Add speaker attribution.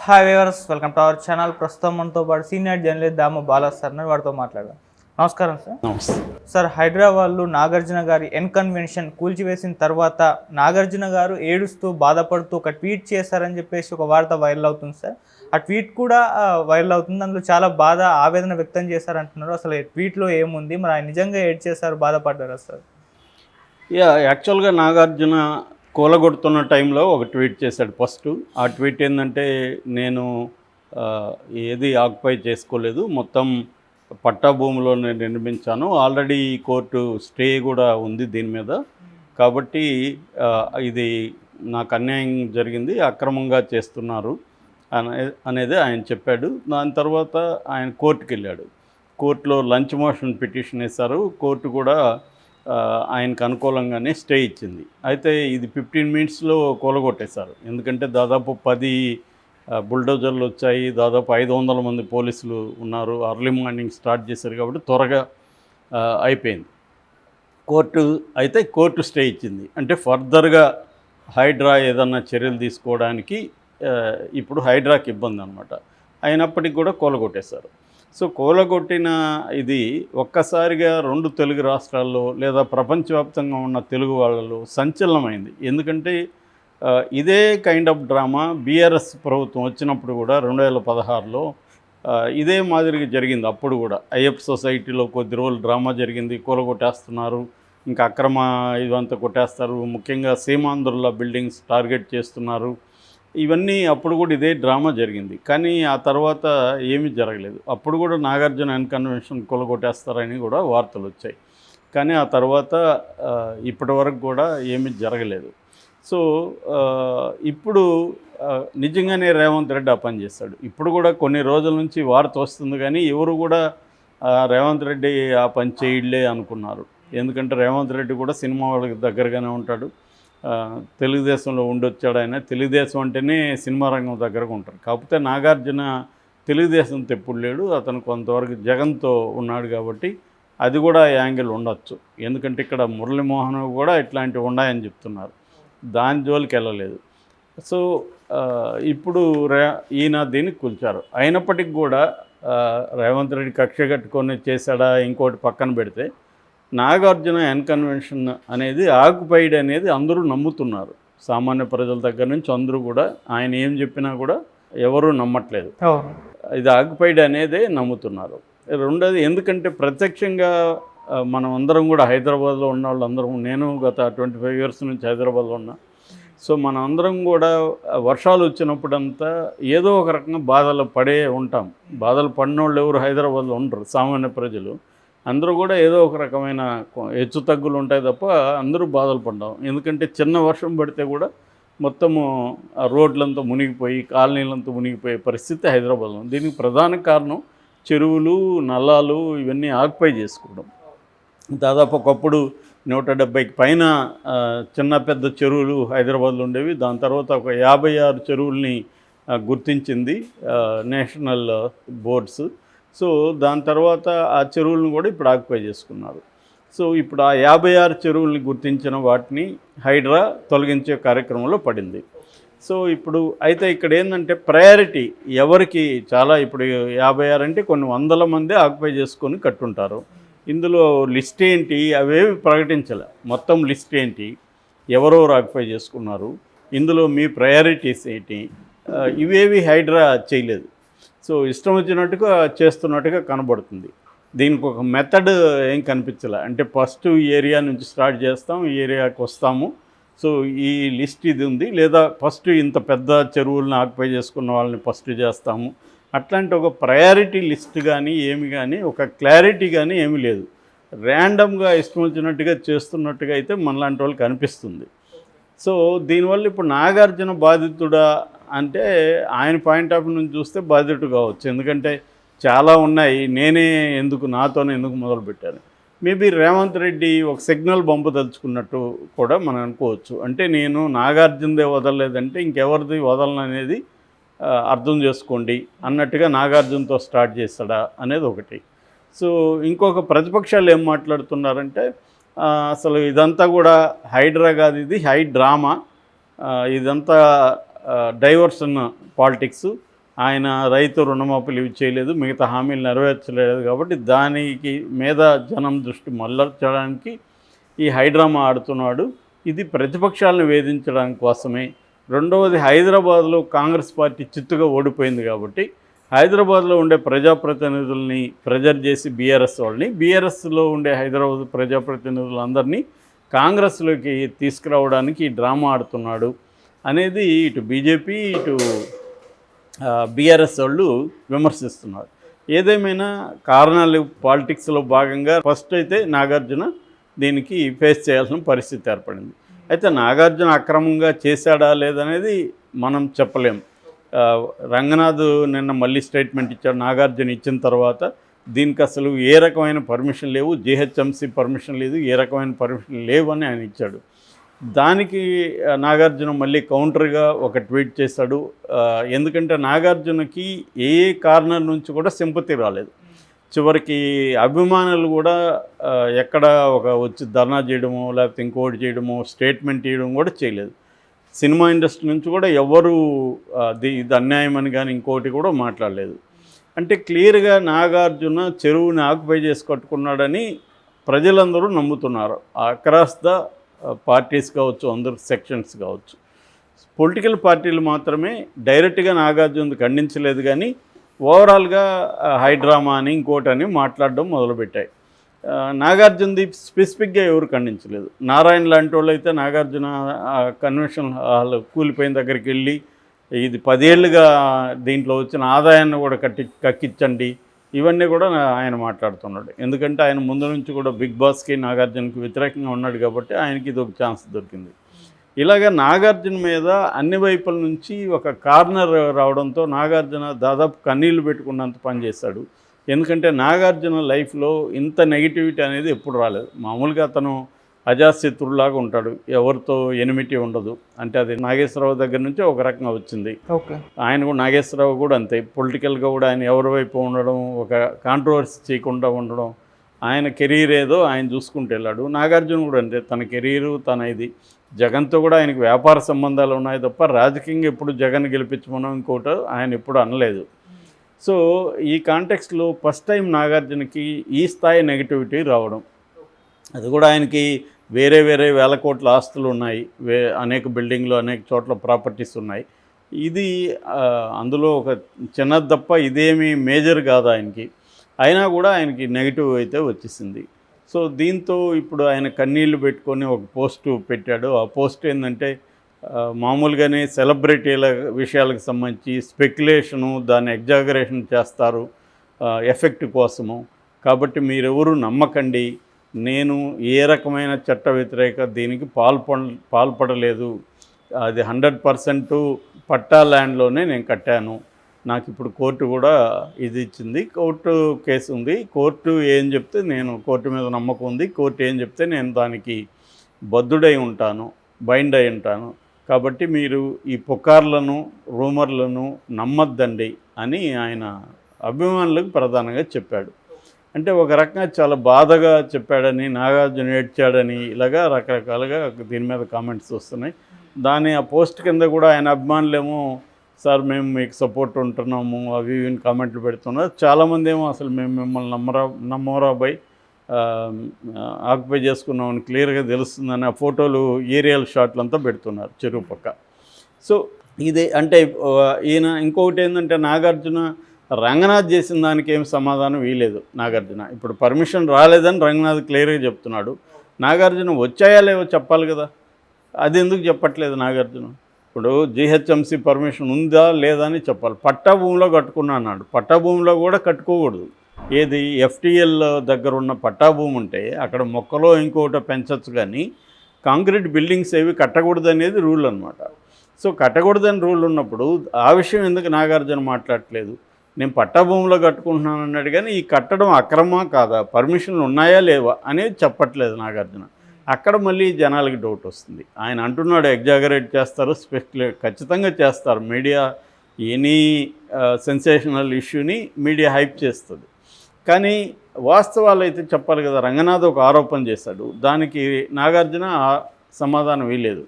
Speaker 1: Hi viewers, welcome to our channel. ప్రస్తుతం మనతో పాటు సీనియర్ జర్నలిస్ట్ దాము బాలా సార్ వాడితో మాట్లాడదాం. నమస్కారం సార్.
Speaker 2: నమస్తే
Speaker 1: సార్, హైదరాబాద్లో నాగార్జున గారి కన్వెన్షన్ కూల్చివేసిన తర్వాత నాగార్జున గారు ఏడుస్తూ బాధపడుతూ ఒక ట్వీట్ చేశారని చెప్పేసి ఒక వార్త వైరల్ అవుతుంది సార్. ఆ ట్వీట్ కూడా వైరల్ అవుతుంది. అందులో చాలా బాధ ఆవేదన వ్యక్తం చేశారంటున్నారు. అసలు ఈ ట్వీట్లో ఏముంది, మరి ఆయన నిజంగా ఏడ్ చేశారు, బాధపడ్డారా సార్?
Speaker 2: యాక్చువల్గా నాగార్జున కూలగొడుతున్న టైంలో ఒక ట్వీట్ చేశాడు ఫస్ట్. ఆ ట్వీట్ ఏంటంటే, నేను ఏది ఆక్యుపై చేసుకోలేదు, మొత్తం పట్టా భూమిలోనే నిర్మించాను, ఆల్రెడీ కోర్టు స్టే కూడా ఉంది దీని మీద, కాబట్టి ఇది నాకు అన్యాయం జరిగింది, అక్రమంగా చేస్తున్నారు అనేది ఆయన చెప్పాడు. దాని తర్వాత ఆయన కోర్టుకి వెళ్ళాడు. కోర్టులో లంచ్ మోషన్ పిటిషన్ వేశారు. కోర్టు కూడా ఆయనకు అనుకూలంగానే స్టే ఇచ్చింది. అయితే ఇది 15 మినిట్స్లో కూలగొట్టేశారు. ఎందుకంటే దాదాపు 10 బుల్డోజర్లు వచ్చాయి, దాదాపు 500 మంది పోలీసులు ఉన్నారు, అర్లీ మార్నింగ్ స్టార్ట్ చేశారు, కాబట్టి త్వరగా అయిపోయింది. కోర్టు స్టే ఇచ్చింది. అంటే ఫర్దర్గా హైడ్రా ఏదన్నా చర్యలు తీసుకోవడానికి ఇప్పుడు హైడ్రాకి ఇబ్బంది అనమాట. అయినప్పటికీ కూడా కూలగొట్టేశారు. సో కూలగొట్టిన ఇది ఒక్కసారిగా 2 తెలుగు రాష్ట్రాల్లో లేదా ప్రపంచవ్యాప్తంగా ఉన్న తెలుగు వాళ్ళలో సంచలనమైంది. ఎందుకంటే ఇదే కైండ్ ఆఫ్ డ్రామా బీఆర్ఎస్ ప్రభుత్వం వచ్చినప్పుడు కూడా 2016లో ఇదే మాదిరిగా జరిగింది. అప్పుడు కూడా అయ్యప్ప సొసైటీలో కొద్ది రోజులు డ్రామా జరిగింది, కూలగొట్టేస్తున్నారు, ఇంకా అక్రమ ఇవంతా కొట్టేస్తారు, ముఖ్యంగా సీమాంధ్రుల బిల్డింగ్స్ టార్గెట్ చేస్తున్నారు, ఇవన్నీ అప్పుడు కూడా ఇదే డ్రామా జరిగింది. కానీ ఆ తర్వాత ఏమీ జరగలేదు. అప్పుడు కూడా నాగార్జున కన్వెన్షన్ కూలగొట్టేస్తారని కూడా వార్తలు వచ్చాయి. కానీ ఆ తర్వాత ఇప్పటి వరకు కూడా ఏమీ జరగలేదు. సో ఇప్పుడు నిజంగానే రేవంత్ రెడ్డి ఆ పని చేస్తాడు. ఇప్పుడు కూడా కొన్ని రోజుల నుంచి వార్త వస్తుంది, కానీ ఎవరు కూడా రేవంత్ రెడ్డి ఆ పని చేయలే అనుకున్నారు. ఎందుకంటే రేవంత్ రెడ్డి కూడా సినిమా వాళ్ళకి దగ్గరగానే ఉంటాడు, తెలుగుదేశంలో ఉండొచ్చాడు. ఆయన తెలుగుదేశం అంటేనే సినిమా రంగం దగ్గరగా ఉంటారు. కాకపోతే నాగార్జున తెలుగుదేశంతో ఎప్పుడు లేడు, అతను కొంతవరకు జగన్తో ఉన్నాడు, కాబట్టి అది కూడా యాంగిల్ ఉండొచ్చు. ఎందుకంటే ఇక్కడ మురళీమోహన్ కూడా ఇట్లాంటివి ఉన్నాయని చెప్తున్నారు, దాని జోలికి వెళ్ళలేదు. సో ఇప్పుడు ఈయన దీన్ని కూల్చారు. అయినప్పటికీ కూడా రేవంత్ రెడ్డి కక్ష కట్టుకొని చేశాడా ఇంకోటి పక్కన పెడితే, నాగార్జున కన్వెన్షన్ అనేది ఆక్యుపైడ్ అనేది అందరూ నమ్ముతున్నారు. సామాన్య ప్రజల దగ్గర నుంచి అందరూ కూడా ఆయన ఏం చెప్పినా కూడా ఎవరూ నమ్మట్లేదు. ఇది ఆక్యుపైడ్ అనేదే నమ్ముతున్నారు. రెండోది, ఎందుకంటే ప్రత్యక్షంగా మనం అందరం కూడా హైదరాబాద్లో ఉన్న వాళ్ళందరం, నేను గత 25 ఇయర్స్ నుంచి హైదరాబాద్లో ఉన్నా. సో మనం అందరం కూడా వర్షాలు వచ్చినప్పుడంతా ఏదో ఒక రకంగా బాధలు పడే ఉంటాం. బాధలు పడిన వాళ్ళు ఎవరు హైదరాబాద్లో ఉండరు, సామాన్య ప్రజలు అందరూ కూడా ఏదో ఒక రకమైన హెచ్చు తగ్గులు ఉంటాయి తప్ప అందరూ బాధలు పడ్డాం. ఎందుకంటే చిన్న వర్షం పడితే కూడా మొత్తము రోడ్లంతా మునిగిపోయి, కాలనీలంతా మునిగిపోయే పరిస్థితి హైదరాబాద్లో. దీనికి ప్రధాన కారణం చెరువులు, నల్లాలు ఇవన్నీ ఆక్యుపై చేసుకోవడం. దాదాపు ఒకప్పుడు 170కి పైన చిన్న పెద్ద చెరువులు హైదరాబాద్లో ఉండేవి. దాని తర్వాత ఒక 56 చెరువుల్ని గుర్తించింది నేషనల్ బోర్డ్స్. సో దాని తర్వాత ఆ చెరువులను కూడా ఇప్పుడు ఆక్యుపై చేసుకున్నారు. సో ఇప్పుడు ఆ 56 చెరువుల్ని గుర్తించిన వాటిని హైడ్రా తొలగించే కార్యక్రమంలో పడింది. సో ఇప్పుడు అయితే ఇక్కడ ఏంటంటే ప్రయారిటీ ఎవరికి, చాలా ఇప్పుడు 56 అంటే కొన్ని వందల మంది ఆక్యుపై చేసుకొని కట్టుంటారు. ఇందులో లిస్ట్ ఏంటి అవేవి ప్రకటించలే. మొత్తం లిస్ట్ ఏంటి, ఎవరెవరు ఆక్యుపై చేసుకున్నారు, ఇందులో మీ ప్రయారిటీస్ ఏంటి, ఇవేవి హైడ్రా చేయలేదు. సో ఇష్టం వచ్చినట్టుగా చేస్తున్నట్టుగా కనబడుతుంది. దీనికి ఒక మెథడ్ ఏం కనిపించలే. అంటే ఫస్ట్ ఈ ఏరియా నుంచి స్టార్ట్ చేస్తాం, ఈ ఏరియాకి వస్తాము, సో ఈ లిస్ట్ ఇది ఉంది, లేదా ఫస్ట్ ఇంత పెద్ద చెరువులను ఆక్యుపై చేసుకున్న వాళ్ళని ఫస్ట్ చేస్తాము, అట్లాంటి ఒక ప్రయారిటీ లిస్ట్ కానీ ఏమి కానీ ఒక క్లారిటీ కానీ ఏమీ లేదు. ర్యాండమ్గా ఇష్టం వచ్చినట్టుగా చేస్తున్నట్టుగా అయితే మనలాంటి వాళ్ళకి అనిపిస్తుంది. సో దీనివల్ల ఇప్పుడు నాగార్జున బాధితుడా అంటే ఆయన పాయింట్ ఆఫ్ వ్యూ నుంచి చూస్తే బాధితుడు కావచ్చు. ఎందుకంటే చాలా ఉన్నాయి, నాతోనే ఎందుకు మొదలుపెట్టాను. మేబీ రేవంత్ రెడ్డి ఒక సిగ్నల్ పంపదలుచుకున్నట్టు కూడా మనం అనుకోవచ్చు. అంటే నేను నాగార్జునదే వదలలేదంటే ఇంకెవరిది వదలను అనేది అర్థం చేసుకోండి అన్నట్టుగా నాగార్జునతో స్టార్ట్ చేస్తాడా అనేది ఒకటి. సో ఇంకొక ప్రతిపక్షాలు ఏం మాట్లాడుతున్నారంటే, అసలు ఇదంతా కూడా హైడ్రా కాదు, ఇది హై డ్రామా, ఇదంతా డైవర్షన్ పాలిటిక్స్, ఆయన రైతు రుణమాఫీలు ఇవి చేయలేదు, మిగతా హామీలు నెరవేర్చలేదు కాబట్టి దానికి మీద జనం దృష్టి మళ్ళించడానికి ఈ హైడ్రామా ఆడుతున్నాడు. ఇది ప్రతిపక్షాలను వేధించడానికి కోసమే. రెండవది, హైదరాబాద్లో కాంగ్రెస్ పార్టీ చిత్తుగా ఓడిపోయింది కాబట్టి హైదరాబాద్లో ఉండే ప్రజాప్రతినిధుల్ని ప్రెజర్ చేసి బీఆర్ఎస్లో ఉండే హైదరాబాద్ ప్రజాప్రతినిధులందరినీ కాంగ్రెస్లోకి తీసుకురావడానికి ఈ డ్రామా ఆడుతున్నాడు అనేది ఇటు బీజేపీ ఇటు బీఆర్ఎస్ వాళ్ళు విమర్శిస్తున్నారు. ఏదేమైనా కారణాలు పాలిటిక్స్లో భాగంగా ఫస్ట్ అయితే నాగార్జున దీనికి ఫేస్ చేయాల్సిన పరిస్థితి ఏర్పడింది. అయితే నాగార్జున అక్రమంగా చేశాడా లేదనేది మనం చెప్పలేం. రంగనాథ్ నిన్న మళ్ళీ స్టేట్మెంట్ ఇచ్చాడు. నాగార్జున ఇచ్చిన తర్వాత దీనికి అసలు ఏ రకమైన పర్మిషన్ లేవు, జీహెచ్ఎంసీ పర్మిషన్ లేదు, ఏ రకమైన పర్మిషన్ లేవు అని ఆయన ఇచ్చాడు. దానికి నాగార్జున మళ్ళీ కౌంటర్గా ఒక ట్వీట్ చేశాడు. ఎందుకంటే నాగార్జునకి ఏ కార్నర్ నుంచి కూడా సింపతి రాలేదు. చివరికి అభిమానులు కూడా ఎక్కడ ఒక వచ్చి ధర్నా చేయడమో లేకపోతే ఇంకోటి చేయడమో స్టేట్మెంట్ ఇవ్వడం కూడా చేయలేదు. సినిమా ఇండస్ట్రీ నుంచి కూడా ఎవరు ఇది అన్యాయం అని కానీ ఇంకోటి కూడా మాట్లాడలేదు. అంటే క్లియర్గా నాగార్జున చెరువుని ఆక్యుపై చేసి కట్టుకున్నాడని ప్రజలందరూ నమ్ముతున్నారు. అక్రాస్ ద పార్టీస్ కావచ్చు, అందరు సెక్షన్స్ కావచ్చు. పొలిటికల్ పార్టీలు మాత్రమే డైరెక్ట్గా నాగార్జున ఖండించలేదు, కానీ ఓవరాల్గా హైడ్రామా అని ఇంకోటని మాట్లాడడం మొదలుపెట్టాయి. నాగార్జునది స్పెసిఫిక్గా ఎవరు ఖండించలేదు. నారాయణ లాంటి వాళ్ళు అయితే నాగార్జున కన్వెన్షన్ హాల్ కూలిపోయిన దగ్గరికి వెళ్ళి ఇది 10 ఏళ్ళుగా దీంట్లో వచ్చిన ఆదాయాన్ని కూడా కక్కించండి, ఇవన్నీ కూడా ఆయన మాట్లాడుతున్నాడు. ఎందుకంటే ఆయన ముందు నుంచి కూడా బిగ్ బాస్కి నాగార్జునకి వ్యతిరేకంగా ఉన్నాడు కాబట్టి ఆయనకి ఇది ఒక ఛాన్స్ దొరికింది. ఇలాగ నాగార్జున మీద అన్ని వైపుల నుంచి ఒక కార్నర్ రావడంతో నాగార్జున దాదాపు కన్నీళ్లు పెట్టుకున్నంత పనిచేశాడు. ఎందుకంటే నాగార్జున లైఫ్లో ఇంత నెగిటివిటీ అనేది ఎప్పుడు రాలేదు. మామూలుగా అతను అజాశత్రులాగా ఉంటాడు, ఎవరితో ఎనిమిటీ ఉండదు. అంటే అది నాగేశ్వరరావు దగ్గర నుంచి ఒక రకంగా వచ్చింది. ఆయన కూడా నాగేశ్వరరావు కూడా అంతే, పొలిటికల్గా కూడా ఆయన ఎవరి వైపు ఉండడం, ఒక కాంట్రవర్సీ చేయకుండా ఉండడం, ఆయన కెరీర్ ఏదో ఆయన చూసుకుంటూ వెళ్ళాడు. నాగార్జున కూడా అంతే, తన కెరీరు తన ఇది. జగన్తో కూడా ఆయనకు వ్యాపార సంబంధాలు ఉన్నాయి తప్ప రాజకీయంగా ఎప్పుడు జగన్ గెలిపించమనం ఇంకోటి ఆయన ఎప్పుడు అనలేదు. సో ఈ కాంటెక్స్ట్లో ఫస్ట్ టైం నాగార్జునకి ఈ స్థాయి నెగిటివిటీ రావడం, అది కూడా ఆయనకి వేరే వేల కోట్ల ఆస్తులు ఉన్నాయి, అనేక బిల్డింగ్లు అనేక చోట్ల ప్రాపర్టీస్ ఉన్నాయి. ఇది అందులో ఒక చిన్నది తప్ప ఇదేమీ మేజర్ కాదు ఆయనకి. అయినా కూడా ఆయనకి నెగిటివ్ అయితే వచ్చేసింది. సో దీంతో ఇప్పుడు ఆయన కన్నీళ్లు పెట్టుకొని ఒక పోస్టు పెట్టాడు. ఆ పోస్ట్ ఏంటంటే మామూలుగానే సెలబ్రిటీల విషయాలకు సంబంధించి స్పెక్యులేషను, దాన్ని ఎగ్జాగరేషన్ చేస్తారు ఎఫెక్ట్ కోసము. కాబట్టి మీరెవరూ నమ్మకండి, నేను ఏ రకమైన చట్ట వ్యతిరేక దీనికి పాల్పడలేదు, అది 100% పట్టా ల్యాండ్లోనే నేను కట్టాను. నాకు ఇప్పుడు కోర్టు కూడా ఇది ఇచ్చింది, కోర్టు కేసు ఉంది, కోర్టు ఏం చెప్తే నేను కోర్టు మీద నమ్మకం ఉంది, కోర్టు ఏం చెప్తే నేను దానికి బద్ధుడై ఉంటాను, బైండ్ అయి ఉంటాను. కాబట్టి మీరు ఈ పుకార్లను రూమర్లను నమ్మద్దండి అని ఆయన అభిమానులకు ప్రధానంగా చెప్పాడు. అంటే ఒక రకంగా చాలా బాధగా చెప్పాడని, నాగార్జున ఏడ్చాడని, ఇలాగా రకరకాలుగా దీని మీద కామెంట్స్ వస్తున్నాయి. ఆ పోస్ట్ కింద కూడా ఆయన అభిమానులేమో సార్ మేము మీకు సపోర్ట్ ఉంటున్నాము అవి ఇవి కామెంట్లు పెడుతున్నారు. చాలామంది ఏమో అసలు మేము మిమ్మల్ని నమ్మరా బై ఆక్యుపై చేసుకున్నామని క్లియర్గా తెలుస్తుందని ఆ ఫోటోలు ఏరియల్ షాట్లు అంతా పెడుతున్నారు చెరువు పక్క. సో ఇది అంటే ఈయన ఇంకొకటి ఏంటంటే నాగార్జున రంగనాథ్ చేసిన దానికి ఏం సమాధానం ఇవ్వలేదు నాగార్జున. ఇప్పుడు పర్మిషన్ రాలేదని రంగనాథ్ క్లియర్గా చెప్తున్నాడు. నాగార్జున వచ్చాయా లేవో చెప్పాలి కదా, అది ఎందుకు చెప్పట్లేదు నాగార్జున? ఇప్పుడు జీహెచ్ఎంసీ పర్మిషన్ ఉందా లేదా అని చెప్పాలి. పట్టా భూమిలో కట్టుకున్నా అన్నాడు. పట్టా భూమిలో కూడా కట్టుకోకూడదు. ఏది ఎఫ్టీఎల్ దగ్గర ఉన్న పట్టా భూమి ఉంటే అక్కడ మొక్కలో ఇంకోటి పెంచవచ్చు, కానీ కాంక్రీట్ బిల్డింగ్స్ ఏవి కట్టకూడదు అనేది రూల్ అనమాట. సో కట్టకూడదని రూల్ ఉన్నప్పుడు ఆ విషయం ఎందుకు నాగార్జున మాట్లాడట్లేదు? నేను పట్టా భూమిలో కట్టుకుంటున్నాను అన్నాడు, కానీ ఈ కట్టడం అక్రమా కాదా, పర్మిషన్లు ఉన్నాయా లేవా అనేది చెప్పట్లేదు నాగార్జున. అక్కడ మళ్ళీ జనాలకి డౌట్ వస్తుంది. ఆయన అంటున్నాడు ఎగ్జాగరేట్ చేస్తారు, ఖచ్చితంగా చేస్తారు. మీడియా ఎనీ సెన్సేషనల్ ఇష్యూని మీడియా హైప్ చేస్తుంది, కానీ వాస్తవాలు అయితే చెప్పాలి కదా. రంగనాథ్ ఒక ఆరోపణ చేశాడు, దానికి నాగార్జున సమాధానం ఇవ్వలేదు.